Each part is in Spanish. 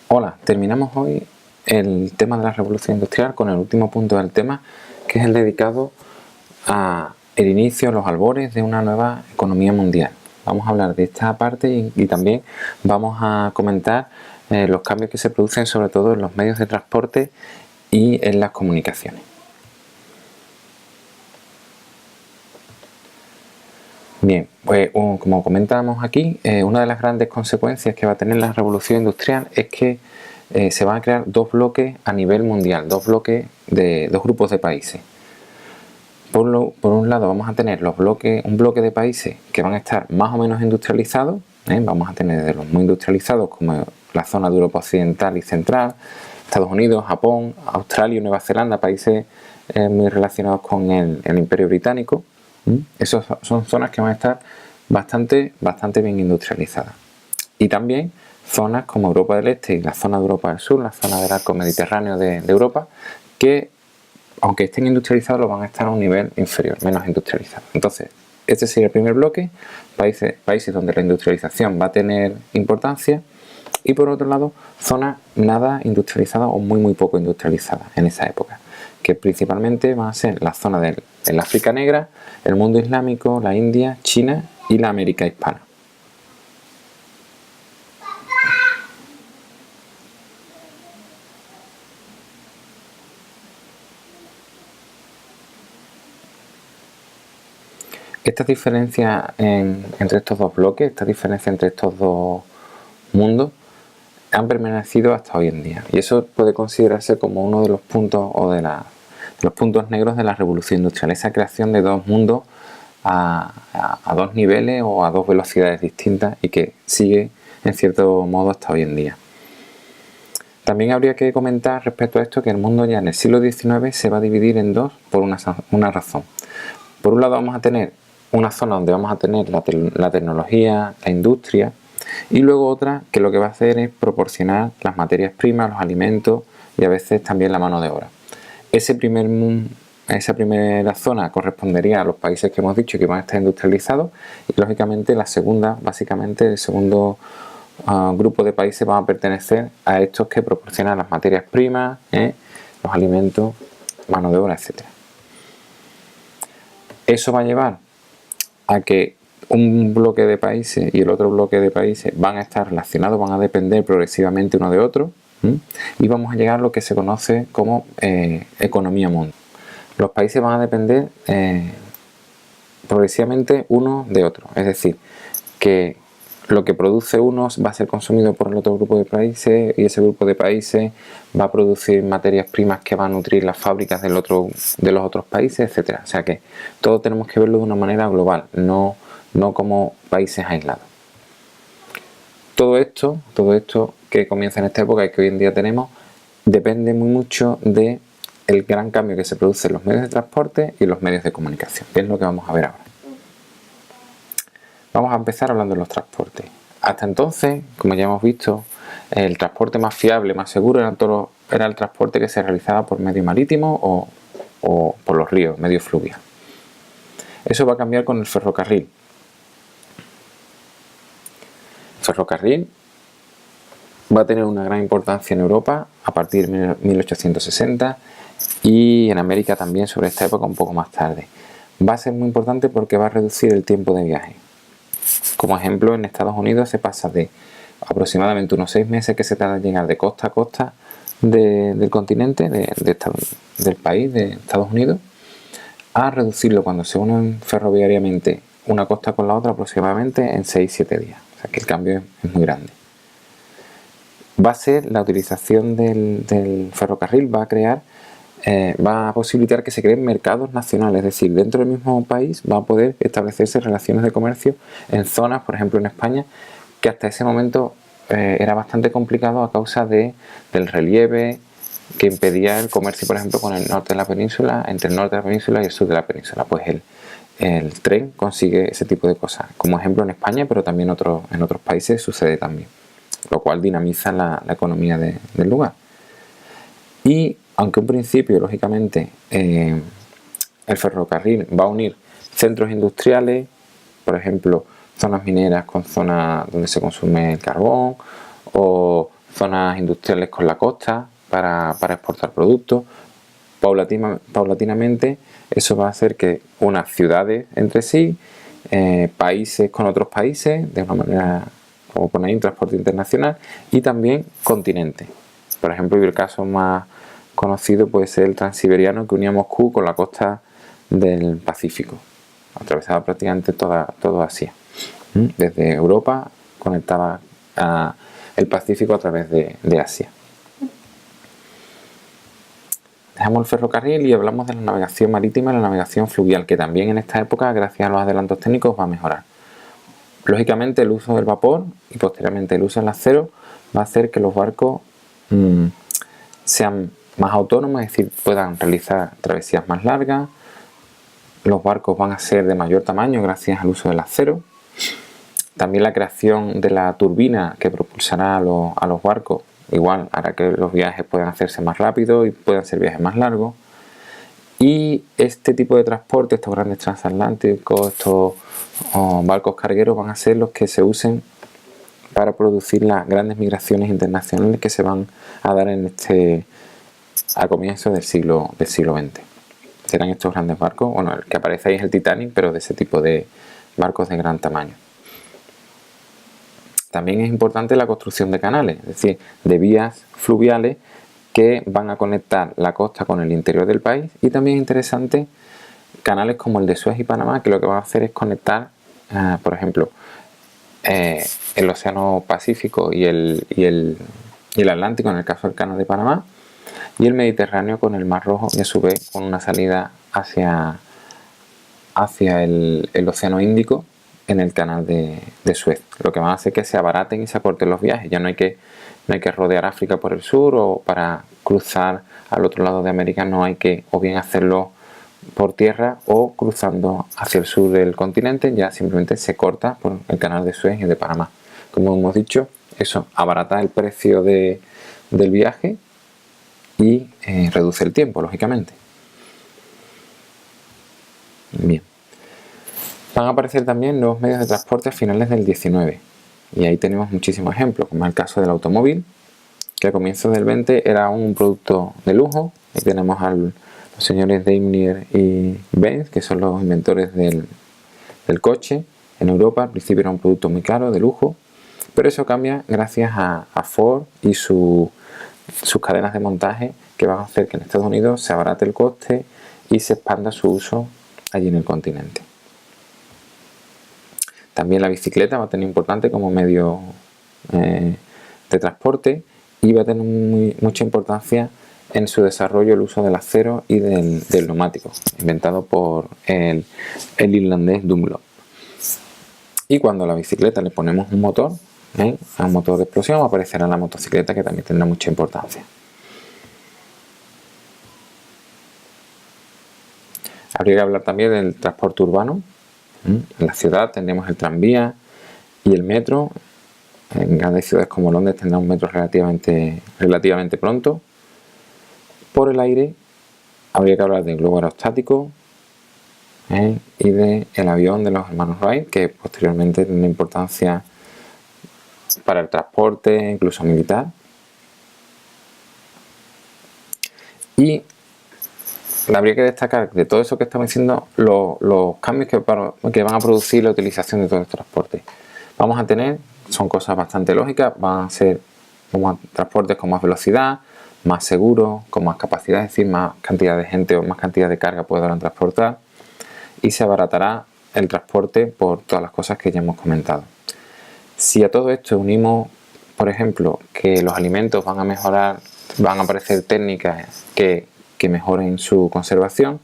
Hola, terminamos hoy el tema de la revolución industrial con el último punto del tema, que es el dedicado a el inicio, los albores de una nueva economía mundial. Vamos a hablar de esta parte y también vamos a comentar los cambios que se producen sobre todo en los medios de transporte y en las comunicaciones. Bien, pues como comentábamos aquí, una de las grandes consecuencias que va a tener la revolución industrial es que se van a crear dos bloques a nivel mundial, dos bloques de dos grupos de países. Por un lado vamos a tener un bloque de países que van a estar más o menos industrializados, vamos a tener desde los muy industrializados como la zona de Europa Occidental y Central, Estados Unidos, Japón, Australia y Nueva Zelanda, países muy relacionados con el Imperio Británico. Esas son zonas que van a estar bastante bien industrializadas. Y también zonas como Europa del Este y la zona de Europa del Sur, la zona del arco mediterráneo de Europa, que aunque estén industrializados, lo van a estar a un nivel inferior, menos industrializados. Entonces, este sería el primer bloque, países donde la industrialización va a tener importancia, y por otro lado, zonas nada industrializadas o muy poco industrializadas en esa época, que principalmente van a ser la zona del África Negra, el mundo islámico, la India, China y la América hispana. Estas diferencias entre estos dos bloques, estas diferencias entre estos dos mundos, han permanecido hasta hoy en día, y eso puede considerarse como uno de los puntos los puntos negros de la revolución industrial, esa creación de dos mundos a dos niveles o a dos velocidades distintas y que sigue en cierto modo hasta hoy en día. También habría que comentar respecto a esto que el mundo ya en el siglo XIX se va a dividir en dos por una razón. Por un lado vamos a tener una zona donde vamos a tener la tecnología, la industria, y luego otra que lo que va a hacer es proporcionar las materias primas, los alimentos y a veces también la mano de obra. Esa primera zona correspondería a los países que hemos dicho que van a estar industrializados, y lógicamente la segunda, básicamente el segundo grupo de países van a pertenecer a estos que proporcionan las materias primas, los alimentos, mano de obra, etc. Eso va a llevar a que un bloque de países y el otro bloque de países van a estar relacionados, van a depender progresivamente uno de otro, y vamos a llegar a lo que se conoce como economía mundial. Los países van a depender progresivamente uno de otro, es decir, que lo que produce uno va a ser consumido por el otro grupo de países, y ese grupo de países va a producir materias primas que van a nutrir las fábricas de los otros países, etc. O sea que todo tenemos que verlo de una manera global, no como países aislados. Todo esto que comienza en esta época y que hoy en día tenemos, depende muy mucho del gran cambio que se produce en los medios de transporte y en los medios de comunicación, que es lo que vamos a ver ahora. Vamos a empezar hablando de los transportes. Hasta entonces, como ya hemos visto, el transporte más fiable, más seguro era el transporte que se realizaba por medio marítimo o por los ríos, medio fluvial. Eso va a cambiar con el ferrocarril. El ferrocarril va a tener una gran importancia en Europa a partir de 1860 y en América también sobre esta época un poco más tarde. Va a ser muy importante porque va a reducir el tiempo de viaje. Como ejemplo, en Estados Unidos se pasa de aproximadamente unos 6 meses que se tarda en llegar de costa a costa del continente, del país, de Estados Unidos, a reducirlo cuando se unen ferroviariamente una costa con la otra aproximadamente en 6-7 días. O sea que el cambio es muy grande. Va a ser la utilización del ferrocarril, va a posibilitar que se creen mercados nacionales, es decir, dentro del mismo país va a poder establecerse relaciones de comercio en zonas, por ejemplo en España, que hasta ese momento era bastante complicado a causa del relieve que impedía el comercio, por ejemplo, con el norte de la península, entre el norte de la península y el sur de la península. Pues el tren consigue ese tipo de cosas, como ejemplo en España, pero también en otros países sucede también, lo cual dinamiza la economía del lugar. Y aunque en principio, lógicamente, el ferrocarril va a unir centros industriales, por ejemplo, zonas mineras con zonas donde se consume el carbón, o zonas industriales con la costa para exportar productos. Paulatinamente eso va a hacer que unas ciudades entre sí, países con otros países, de una manera como por ahí un transporte internacional, y también continentes. Por ejemplo, el caso más conocido puede ser el transiberiano, que unía Moscú con la costa del Pacífico. Atravesaba prácticamente toda Asia. Desde Europa conectaba el Pacífico a través de Asia. Dejamos el ferrocarril y hablamos de la navegación marítima y la navegación fluvial, que también en esta época, gracias a los adelantos técnicos, va a mejorar. Lógicamente, el uso del vapor y posteriormente el uso del acero va a hacer que los barcos sean más autónomos, es decir, puedan realizar travesías más largas. Los barcos van a ser de mayor tamaño gracias al uso del acero. También la creación de la turbina que propulsará a los barcos igual hará que los viajes puedan hacerse más rápidos y puedan ser viajes más largos. Y este tipo de transporte, estos grandes transatlánticos, estos barcos cargueros, van a ser los que se usen para producir las grandes migraciones internacionales que se van a dar a comienzos del siglo XX. Serán estos grandes barcos, bueno, el que aparece ahí es el Titanic, pero de ese tipo de barcos de gran tamaño. También es importante la construcción de canales, es decir, de vías fluviales que van a conectar la costa con el interior del país, y también es interesante canales como el de Suez y Panamá, que lo que van a hacer es conectar, por ejemplo, el Océano Pacífico y el Atlántico en el caso del canal de Panamá, y el Mediterráneo con el Mar Rojo, y a su vez con una salida hacia el Océano Índico en el canal de Suez, lo que va a hacer que se abaraten y se acorten los viajes. Ya no hay que rodear África por el sur, o para cruzar al otro lado de América no hay que o bien hacerlo por tierra o cruzando hacia el sur del continente, ya simplemente se corta por el canal de Suez y de Panamá. Como hemos dicho, eso abarata el precio del viaje y reduce el tiempo, lógicamente. Bien. Van a aparecer también nuevos medios de transporte a finales del 19, y ahí tenemos muchísimos ejemplos, como es el caso del automóvil, que a comienzos del 20 era un producto de lujo. Ahí tenemos a los señores Daimler y Benz, que son los inventores del coche. En Europa al principio era un producto muy caro, de lujo, pero eso cambia gracias a Ford y sus cadenas de montaje, que van a hacer que en Estados Unidos se abarate el coste y se expanda su uso allí en el continente. También la bicicleta va a tener importante como medio de transporte, y va a tener mucha importancia en su desarrollo el uso del acero y del neumático, inventado por el irlandés Dunlop. Y cuando a la bicicleta le ponemos un motor, a un motor de explosión, aparecerá la motocicleta, que también tendrá mucha importancia. Habría que hablar también del transporte urbano. En la ciudad tendremos el tranvía y el metro. En grandes ciudades como Londres tendrá un metro relativamente pronto. Por el aire habría que hablar del globo aerostático y del avión de los hermanos Wright, que posteriormente tendrá importancia para el transporte, incluso militar. Y habría que destacar de todo eso que estamos diciendo los cambios que van a producir la utilización de todo el transporte. Vamos a tener, son cosas bastante lógicas, van a ser transportes con más velocidad, más seguros, con más capacidad, es decir, más cantidad de gente o más cantidad de carga podrán transportar, y se abaratará el transporte por todas las cosas que ya hemos comentado. Si a todo esto unimos, por ejemplo, que los alimentos van a mejorar, van a aparecer técnicas que mejoren su conservación,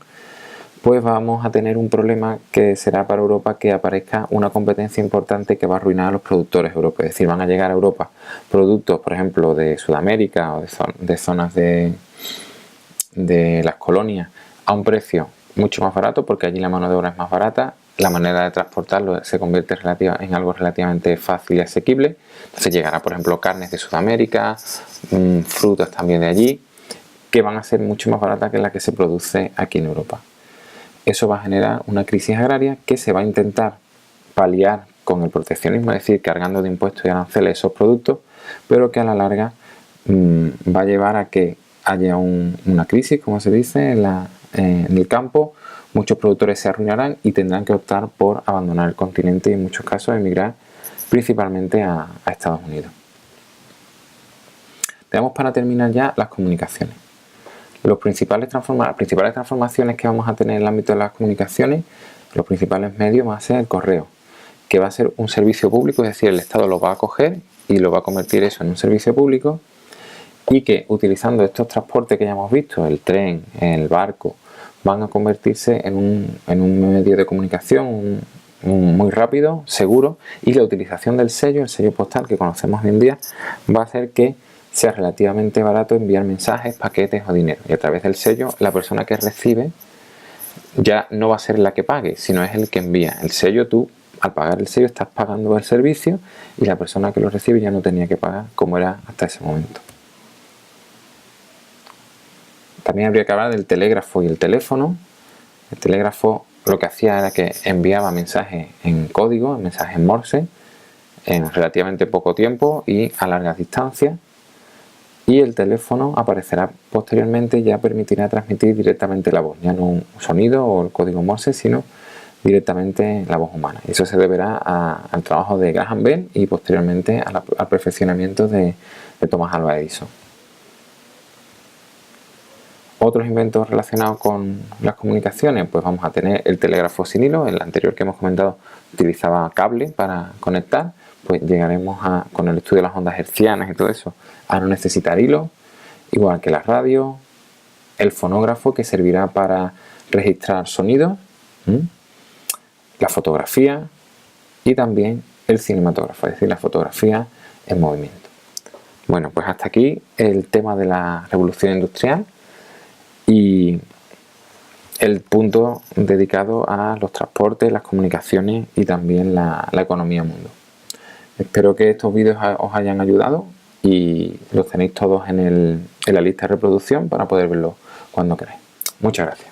pues vamos a tener un problema que será para Europa que aparezca una competencia importante que va a arruinar a los productores europeos. Es decir, van a llegar a Europa productos, por ejemplo, de Sudamérica o de zonas de las colonias a un precio mucho más barato, porque allí la mano de obra es más barata, la manera de transportarlo se convierte en algo relativamente fácil y asequible. Entonces llegará, por ejemplo, carnes de Sudamérica, frutas también de allí, que van a ser mucho más baratas que la que se produce aquí en Europa. Eso va a generar una crisis agraria que se va a intentar paliar con el proteccionismo, es decir, cargando de impuestos y aranceles esos productos, pero que a la larga va a llevar a que haya una crisis, como se dice, en el campo. Muchos productores se arruinarán y tendrán que optar por abandonar el continente y en muchos casos emigrar principalmente a Estados Unidos. Veamos para terminar ya las comunicaciones. Las principales transformaciones que vamos a tener en el ámbito de las comunicaciones, los principales medios va a ser el correo, que va a ser un servicio público, es decir, el Estado lo va a coger y lo va a convertir eso en un servicio público, y que utilizando estos transportes que ya hemos visto, el tren, el barco, van a convertirse en un medio de comunicación muy rápido, seguro, y la utilización del sello, el sello postal que conocemos hoy en día, va a hacer que sea relativamente barato enviar mensajes, paquetes o dinero. Y a través del sello, la persona que recibe ya no va a ser la que pague, sino es el que envía. El sello, tú, al pagar el sello, estás pagando el servicio y la persona que lo recibe ya no tenía que pagar como era hasta ese momento. También habría que hablar del telégrafo y el teléfono. El telégrafo lo que hacía era que enviaba mensajes en código, mensajes en Morse, en relativamente poco tiempo y a largas distancias. Y el teléfono aparecerá posteriormente y ya permitirá transmitir directamente la voz, ya no un sonido o el código Morse, sino directamente la voz humana. Eso se deberá al trabajo de Graham Bell y posteriormente al perfeccionamiento de Thomas Alva Edison. Otros inventos relacionados con las comunicaciones, pues vamos a tener el telégrafo sin hilo. El anterior que hemos comentado utilizaba cable para conectar, pues llegaremos con el estudio de las ondas hertzianas y todo eso, a no necesitar hilo, igual que la radio, el fonógrafo que servirá para registrar sonidos, la fotografía y también el cinematógrafo, es decir, la fotografía en movimiento. Bueno, pues hasta aquí el tema de la revolución industrial y el punto dedicado a los transportes, las comunicaciones y también la economía mundo. Espero que estos vídeos os hayan ayudado y los tenéis todos en la lista de reproducción para poder verlos cuando queráis. Muchas gracias.